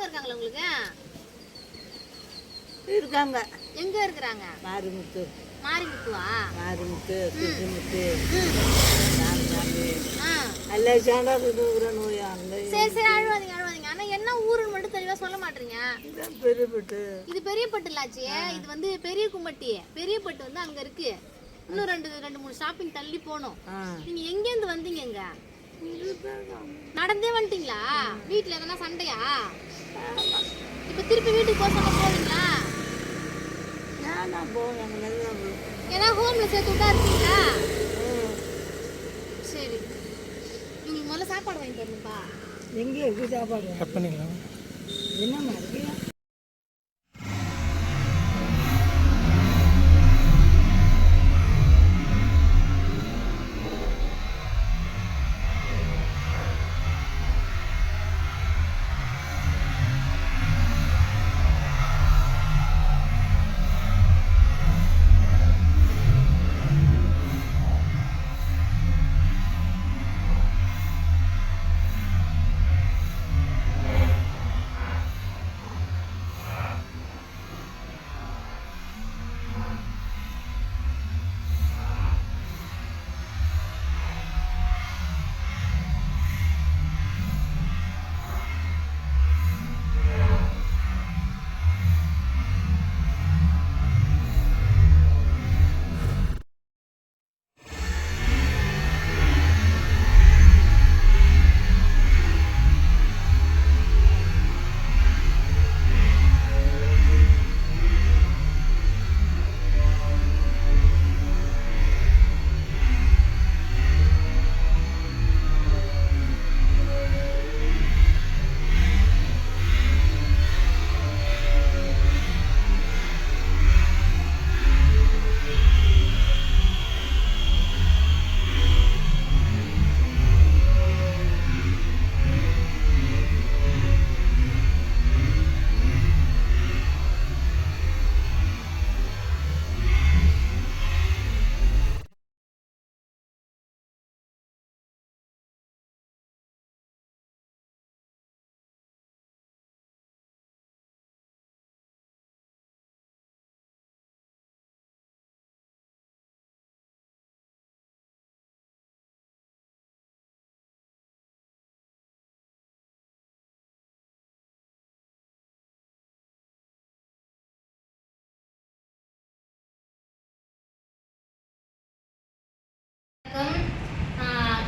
இருக்காங்களா உங்களுக்கு? இருக்காங்க. எங்க இருக்கிறாங்க? மாரிமுத்து. மாரிமுத்துவா? மாரிமுத்து, கிருஷ்ணமுத்து, எல்லாம் சேர்ந்தா இருக்கிற நோயா? சரி சரி, அழுவாதீங்க அழுவாதீங்க. ஆனா என்ன ஊருன்னு மட்டும் தெளிவா சொல்ல மாட்டீங்க. பெரியப்பட்டு. இது பெரியப்பட்டு இல்லாச்சு. இது வந்து பெரிய கும்பட்டி. பெரியப்பட்டு வந்து அங்க இருக்கு. இன்னும் ரெண்டு மூணு ஷாப்பிங் தள்ளி போகணும். நீங்க எங்க இருந்து வந்தீங்க? நடந்தே வந்துட்டீங்களா? வீட்டுல எதனா சண்டையா? இப்ப திருப்பி வீட்டுக்கு போக சொன்னா போவீங்களா? ஏன்னா ஹோம்ல சேர்த்து விட்டா இருக்கீங்களா? சரி, உங்களுக்கு முதல்ல சாப்பாடு வாங்கி தரணும்பா. எங்க இருக்கு சாப்பாடு? என்னம்மா இருக்கு?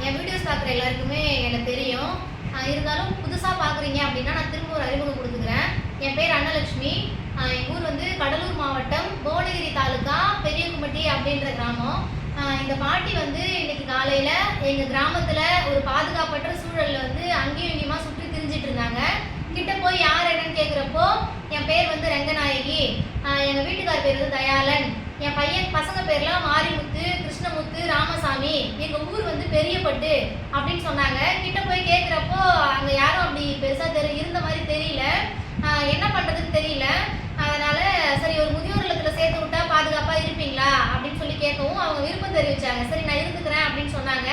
என் வீடியோஸ் பார்க்குற எல்லாருக்குமே எனக்கு தெரியும். இருந்தாலும் புதுசாக பார்க்குறீங்க அப்படின்னா நான் திரும்ப ஒரு அறிமுகம் கொடுத்துக்கிறேன். என் பேர் அன்னலட்சுமி. எங்கள் ஊர் வந்து கடலூர் மாவட்டம் புவனகிரி தாலுக்கா பெரியகும்பட்டி அப்படின்ற கிராமம். இந்த பாட்டி வந்து இன்னைக்கு காலையில் எங்கள் கிராமத்தில் ஒரு பாதுகாப்பற்ற சூழலில் வந்து அங்கேயும் இங்கேயுமா சுற்றி திரிஞ்சிட்டு இருந்தாங்க. கிட்ட போய் யார் என்னன்னு கேட்குறப்போ என் பேர் வந்து ரங்கநாயகி, எங்கள் வீட்டுக்கார் பேர் வந்து தயாளன், என் பசங்க பேர்லாம் மாரிமுத்து, கிருஷ்ணமுத்து, ராமசாமி, எங்கள் ஊர் வந்து பெரியப்பட்டு அப்படின்னு சொன்னாங்க. கிட்ட போய் கேட்குறப்போ அங்கே யாரும் அப்படி பெருசாக இருந்த மாதிரி தெரியல. என்ன பண்ணுறதுன்னு தெரியல. அதனால் சரி ஒரு முதியோர் இல்லத்தில் சேர்த்து விட்டா பாதுகாப்பாக இருப்பீங்களா அப்படின்னு சொல்லி கேட்கவும் அவங்க விருப்பம் தெரிவித்தாங்க. சரி நான் இருந்துக்கிறேன் அப்படின்னு சொன்னாங்க.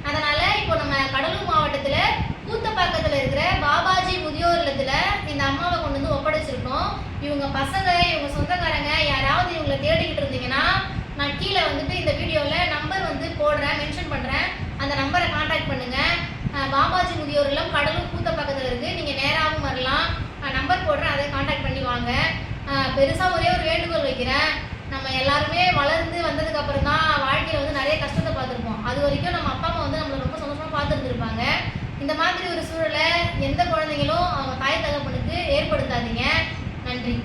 அதனால் இப்போ நம்ம கடலூர் மாவட்டத்தில் கூத்தப்பாக்கத்தில் இருக்கிற பாபாஜி முதியோர் இல்லத்தில் இந்த அம்மாவை கொண்டு வந்து ஒப்படைச்சிருக்கோம். இவங்க பசங்க, இவங்க சொந்தக்காரங்க யாராவது இவங்களை தேடிக்கிட்டு இருந்தீங்கன்னா நான் கீழே வந்துட்டு இந்த வீடியோவில் நம்பர் வந்து போடுறேன், மென்ஷன் பண்ணுறேன். அந்த நம்பரை கான்டாக்ட் பண்ணுங்கள். பாபாஜி முதியோர் இல்லம் கடலூர் கூத்தப்பாக்கத்தில் இருக்குது. நீங்கள் நேராகவும் வரலாம். நம்பர் போடுறேன், அதை கான்டாக்ட் பண்ணி வாங்க. பெருசாக ஒரே ஒரு வேண்டுகோள் வைக்கிறேன். நம்ம எல்லாருமே வளர்ந்து வந்ததுக்கு அப்புறம் தான் வாழ்க்கையில் வந்து நிறைய கஷ்டத்தை பார்த்துருப்போம். அது வரைக்கும் நம்ம அப்பா அம்மா வந்து நம்மளை ரொம்ப சந்தோஷமாக பார்த்துருந்துருப்பாங்க. இந்த மாதிரி ஒரு சூழலை எந்த குழந்தைங்களும் அவங்க தாய் தகப்பனுக்கு ஏற்படுத்தாதீங்க. நன்றி.